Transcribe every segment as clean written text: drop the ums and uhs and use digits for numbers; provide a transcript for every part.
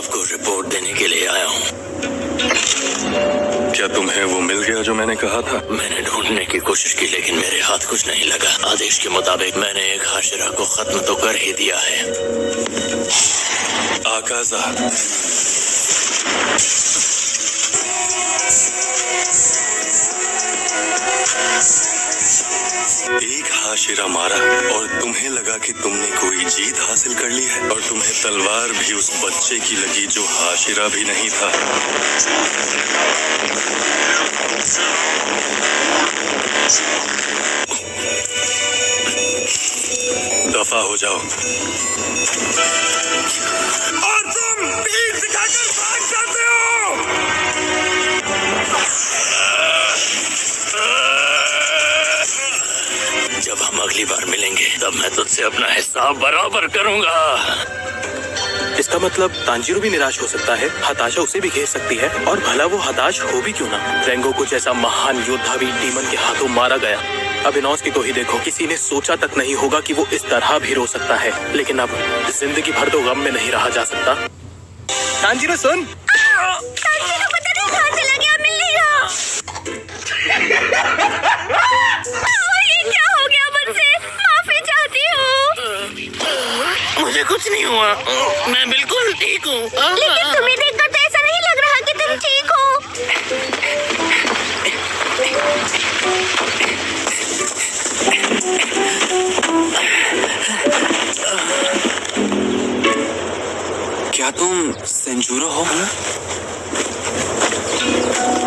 आपको रिपोर्ट देने के लिए आया हूँ। क्या तुम्हें वो मिल गया जो मैंने कहा था? मैंने ढूंढने की कोशिश की लेकिन मेरे हाथ कुछ नहीं लगा। आदेश के मुताबिक मैंने एक हाशिरा को खत्म तो कर ही दिया है। आकाजा, एक हाशिरा मारा और तुम्हें लगा कि तुमने कोई जीत हासिल कर ली है, और तुम्हें तलवार भी उस बच्चे की लगी जो हाशिरा भी नहीं था। दफा हो जाओ। और तुम पीठ दिखाकर भाग जाते हो। जब हम अगली बार मिलेंगे तब मैं तुझसे अपना हिसाब बराबर करूंगा। इसका मतलब तांजीरो भी निराश हो सकता है, हताशा उसे भी घेर सकती है, और भला वो हताश हो भी क्यों ना। रेंगोकू जैसा महान योद्धा भी डीमन के हाथों मारा गया। अब इनोस्की को ही देखो, किसी ने सोचा तक नहीं होगा कि वो इस तरह भी रो सकता है। लेकिन अब जिंदगी भर तो गम में नहीं रहा जा सकता। तांजीरो सुन, तांजीरो पता नहीं कहाँ चला गया, मिल नहीं रहा। ये क्या हो गया मुझसे? माफी चाहती हूँ। मुझे कुछ नहीं हुआ, मैं बिल्कुल ठीक हूँ। लेकिन तुम्हें देखकर तो ऐसा नहीं लग रहा कि तुम ठीक हो। क्या तुम सेंजूरो हो?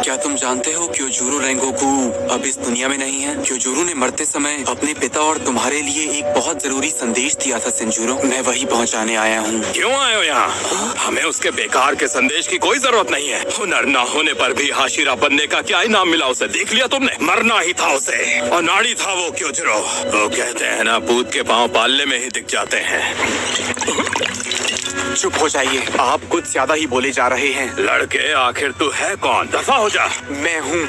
क्या तुम जानते हो क्योजूरो रेंगोकू अब इस दुनिया में नहीं है? क्योजूरो ने मरते समय अपने पिता और तुम्हारे लिए एक बहुत जरूरी संदेश दिया था सेंजूरो। मैं वही पहुंचाने आया हूँ। क्यों आए हो यहाँ? हमें उसके बेकार के संदेश की कोई जरूरत नहीं है। हुनर न होने पर भी हाशिरा बनने का क्या इनाम मिला उसे? देख लिया तुमने? मरना ही था उसे, और नाड़ी था वो क्योजूरो। वो कहते हैं ना, पूत के पाँव पालने में ही दिख जाते हैं। चुप हो जाइए, आप कुछ ज्यादा ही बोले जा रहे हैं। लड़के, आखिर तू है कौन? दफा हो जा। मैं हूँ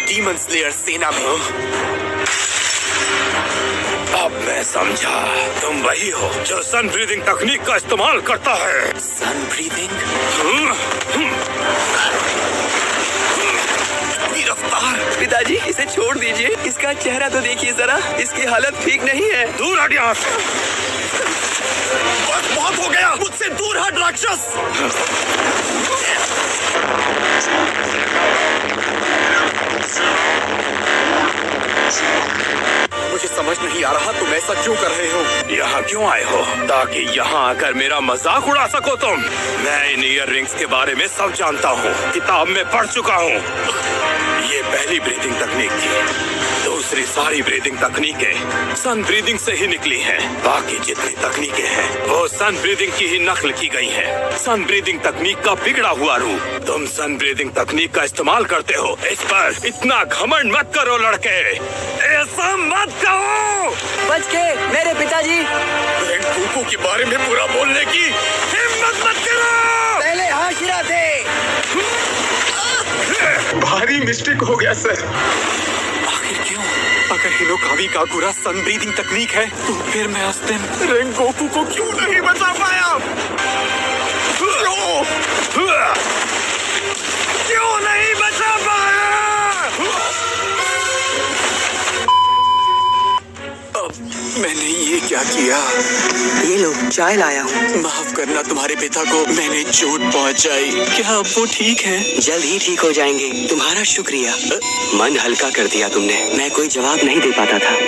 डीमन स्लेयर सेना में। अब मैं समझा, तुम वही हो जो सन ब्रीदिंग तकनीक का इस्तेमाल करता है। Son breathing? पिताजी इसे छोड़ दीजिए, इसका चेहरा तो देखिए जरा, इसकी हालत ठीक नहीं है। दूर हट यहाँ से। बस बहुत हो गया, मुझसे दूर हट राक्षस। मुझे समझ नहीं आ रहा तुम ऐसा क्यों कर रहे हो। यहाँ क्यों आए हो? ताकि यहाँ आकर मेरा मजाक उड़ा सको तुम। मैं इन ईयर रिंग्स के बारे में सब जानता हूँ, किताब में पढ़ चुका हूँ। ये पहली ब्रीदिंग तकनीक थी, दूसरी सारी ब्रीदिंग तकनीकें सन ब्रीदिंग से ही निकली हैं। बाकी जितनी तकनीकें हैं वो सन ब्रीदिंग की ही नकल की गई हैं। सन ब्रीदिंग तकनीक का बिगड़ा हुआ रूप। तुम सन ब्रीदिंग तकनीक का इस्तेमाल करते हो, इस पर इतना घमंड मत करो लड़के, ऐसा मत करो। बच के मेरे पिताजी। रेंगोकू के बारे में बुरा बोलने की हिम्मत मत करो। पहले हाशिरा थे। भारी मिस्टेक हो गया सर। आखिर क्यों? अगर हिनोकावी काकुरा सन ब्रीदिंग तकनीक है तो फिर मैं उस दिन रेंगोकू को क्यों नहीं बचा पाया? क्यों नहीं बचा पाया? मैंने ये क्या किया? ये लो चाय लाया हूँ। माफ करना तुम्हारे पिता को, मैंने चोट पहुंचाई। क्या अब वो ठीक है? जल्द ही ठीक हो जाएंगे। तुम्हारा शुक्रिया, मन हल्का कर दिया तुमने। मैं कोई जवाब नहीं दे पाता था।